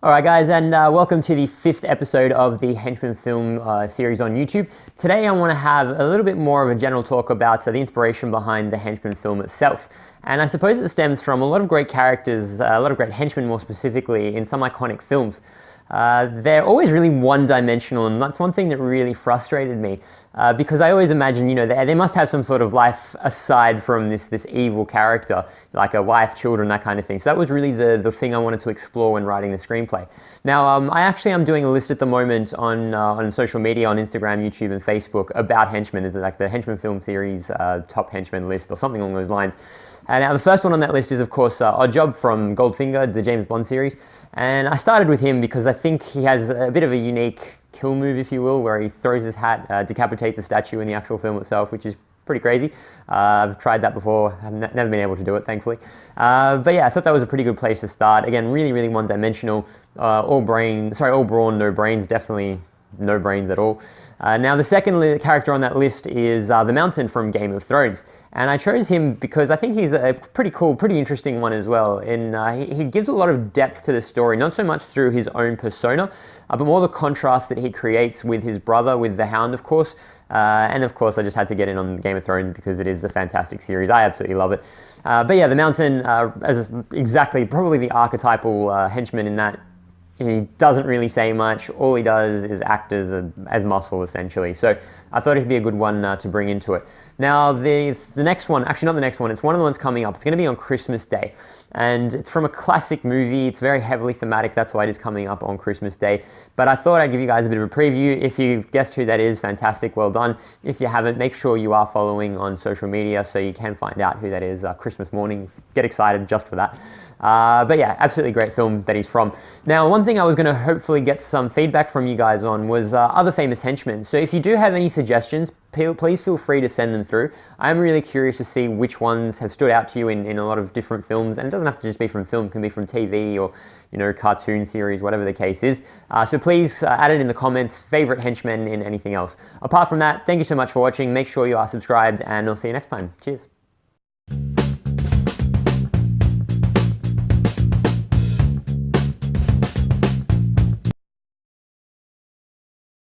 Alright guys, and welcome to the 5th episode of the Henchman Film series on YouTube. Today I want to have a little bit more of a general talk about the inspiration behind the Henchman film itself. And I suppose it stems from a lot of great characters, a lot of great henchmen more specifically, in some iconic films. They're always really one-dimensional, and that's one thing that really frustrated me. Because I always imagine, they must have some sort of life aside from this evil character, like a wife, children, that kind of thing. So that was really the thing I wanted to explore when writing the screenplay. Now, I'm doing a list at the moment on social media, on Instagram, YouTube, and Facebook about henchmen. It's like the Henchman Film series top henchmen list or something along those lines. And now the first one on that list is, of course, Oddjob from Goldfinger, the James Bond series. And I started with him because I think he has a bit of a unique kill move, if you will, where he throws his hat, decapitates a statue in the actual film itself, which is pretty crazy. I've tried that before. I've never been able to do it, thankfully. But yeah, I thought that was a pretty good place to start. Again, really one-dimensional. All brawn, no brains. Definitely no brains at all. Now, the second character on that list is the Mountain from Game of Thrones. And I chose him because I think he's a pretty cool, pretty interesting one as well. And he gives a lot of depth to the story, not so much through his own persona, but more the contrast that he creates with his brother, with the Hound, of course. And of course, I just had to get in on Game of Thrones because it is a fantastic series. I absolutely love it. But yeah, the Mountain, as exactly probably the archetypal henchman in that. He doesn't really say much. All he does is act as muscle, essentially. So I thought it'd be a good one to bring into it. Now, the next one, actually not the next one, it's one of the ones coming up. It's going to be on Christmas Day. And it's from a classic movie. It's very heavily thematic. That's why it is coming up on Christmas Day. But I thought I'd give you guys a bit of a preview. If you've guessed who that is, fantastic, well done. If you haven't, make sure you are following on social media so you can find out who that is Christmas morning. Get excited just for that. But yeah, absolutely great film that he's from. Now, one thing I was going to hopefully get some feedback from you guys on was other famous henchmen. So if you do have any suggestions, please feel free to send them through. I'm really curious to see which ones have stood out to you in a lot of different films. And it doesn't have to just be from film, it can be from TV or cartoon series, whatever the case is. So please add it in the comments, favorite henchmen in anything else. Apart from that, thank you so much for watching. Make sure you are subscribed and I'll see you next time. Cheers.